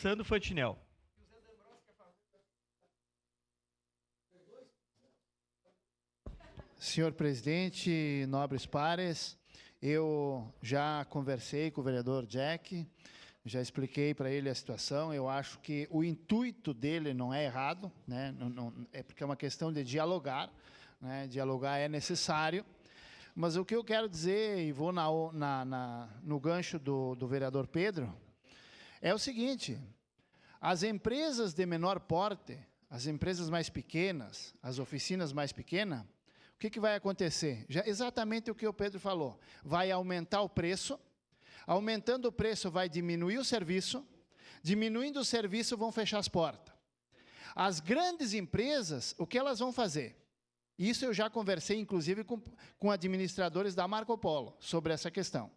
Sandro Fantinel. Senhor presidente, nobres pares, eu já conversei com o vereador Jack, já expliquei para ele a situação. Eu acho que o intuito dele não é errado, né? É porque é uma questão de dialogar, né? Dialogar é necessário, mas o que eu quero dizer, e vou no gancho do vereador Pedro, é o seguinte: as empresas de menor porte, as empresas mais pequenas, as oficinas mais pequenas, o que vai acontecer? Exatamente o que o Pedro falou. Vai aumentar o preço, aumentando o preço vai diminuir o serviço, diminuindo o serviço vão fechar as portas. As grandes empresas, o que elas vão fazer? Isso eu já conversei, inclusive, com administradores da Marco Polo, sobre essa questão.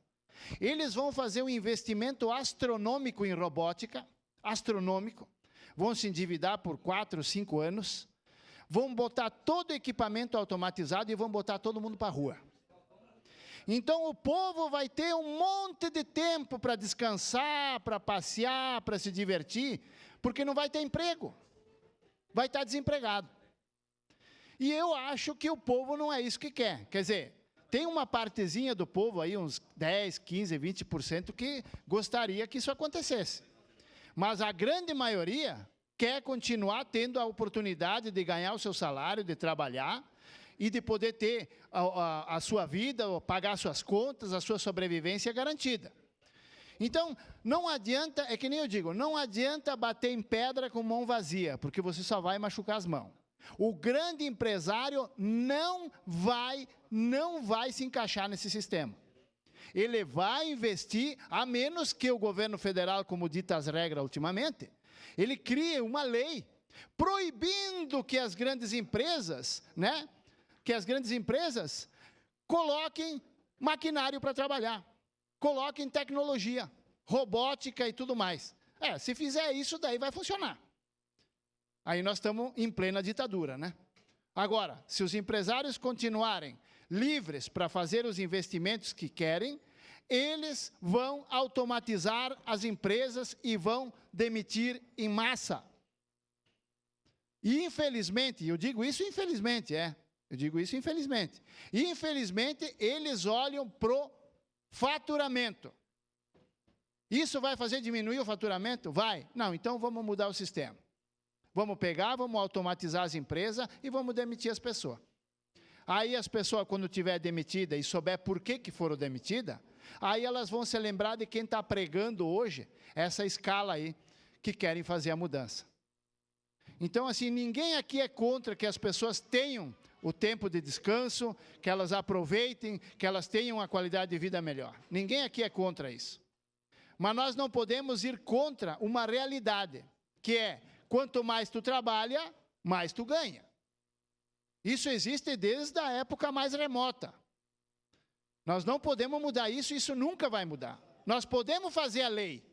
Eles vão fazer um investimento astronômico em robótica, astronômico, vão se endividar por 4, 5 anos, vão botar todo o equipamento automatizado e vão botar todo mundo para a rua. Então, o povo vai ter um monte de tempo para descansar, para passear, para se divertir, porque não vai ter emprego. Vai estar desempregado. E eu acho que o povo não é isso que quer. Quer dizer, tem uma partezinha do povo aí, uns 10, 15, 20%, que gostaria que isso acontecesse. Mas a grande maioria quer continuar tendo a oportunidade de ganhar o seu salário, de trabalhar e de poder ter a sua vida, pagar suas contas, a sua sobrevivência garantida. Então, não adianta, é que nem eu digo, não adianta bater em pedra com mão vazia, porque você só vai machucar as mãos. O grande empresário não vai se encaixar nesse sistema. Ele vai investir, a menos que o governo federal, como dita as regras ultimamente, ele crie uma lei proibindo que as grandes empresas, né, coloquem maquinário para trabalhar, coloquem tecnologia, robótica e tudo mais. Se fizer isso, daí vai funcionar. Aí nós estamos em plena ditadura, né? Agora, se os empresários continuarem livres para fazer os investimentos que querem, eles vão automatizar as empresas e vão demitir em massa. E infelizmente, eu digo isso infelizmente, infelizmente eles olham pro faturamento. Isso vai fazer diminuir o faturamento? Vai. Não, então vamos mudar o sistema. Vamos pegar, vamos automatizar as empresas e vamos demitir as pessoas. Aí as pessoas, quando tiver demitida e souber por que foram demitidas, aí elas vão se lembrar de quem está pregando hoje essa escala aí, que querem fazer a mudança. Então, assim, ninguém aqui é contra que as pessoas tenham o tempo de descanso, que elas aproveitem, que elas tenham uma qualidade de vida melhor. Ninguém aqui é contra isso. Mas nós não podemos ir contra uma realidade, que é, quanto mais tu trabalha, mais tu ganha. Isso existe desde a época mais remota. Nós não podemos mudar isso, isso nunca vai mudar. Nós podemos fazer a lei.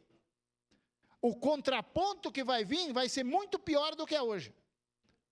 O contraponto que vai vir vai ser muito pior do que é hoje.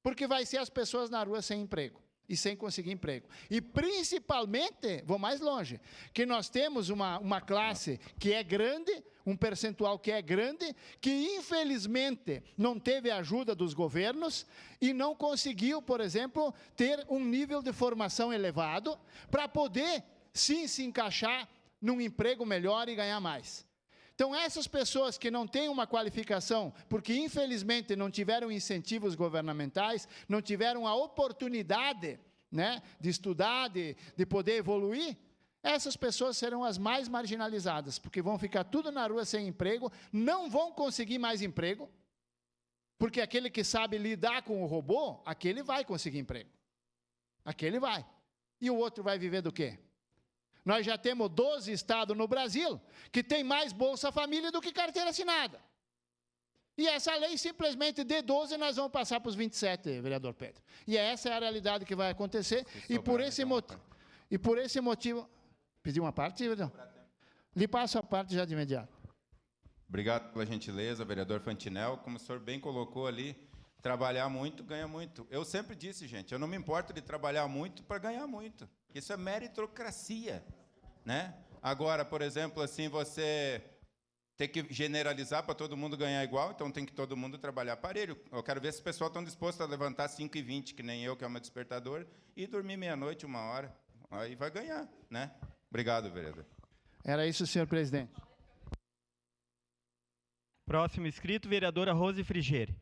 Porque vai ser as pessoas na rua sem emprego e sem conseguir emprego. E principalmente, vou mais longe, que nós temos uma classe que é grande, um percentual que é grande, que infelizmente não teve ajuda dos governos e não conseguiu, por exemplo, ter um nível de formação elevado para poder, sim, se encaixar num emprego melhor e ganhar mais. Então, essas pessoas que não têm uma qualificação, porque infelizmente não tiveram incentivos governamentais, não tiveram a oportunidade, né, de estudar, de poder evoluir, essas pessoas serão as mais marginalizadas, porque vão ficar tudo na rua sem emprego, não vão conseguir mais emprego, porque aquele que sabe lidar com o robô, aquele vai conseguir emprego. Aquele vai. E o outro vai viver do quê? Nós já temos 12 estados no Brasil que tem mais Bolsa Família do que carteira assinada. E essa lei, simplesmente, de 12, nós vamos passar para os 27, vereador Pedro. E essa é a realidade que vai acontecer. E por esse motivo... Pediu uma parte, vereador? Lhe passo a parte já de imediato. Obrigado pela gentileza, vereador Fantinel. Como o senhor bem colocou ali, trabalhar muito, ganha muito. Eu sempre disse, gente, eu não me importo de trabalhar muito para ganhar muito. Isso é meritocracia, né? Agora, por exemplo, assim, você ter que generalizar para todo mundo ganhar igual, então tem que todo mundo trabalhar parelho. Eu quero ver se o pessoal estão dispostos a levantar 5h20, que nem eu, que é uma despertador, e dormir meia-noite, 1h. Aí vai ganhar, né? Obrigado, vereador. Era isso, senhor presidente. Próximo inscrito, vereadora Rose Frigieri.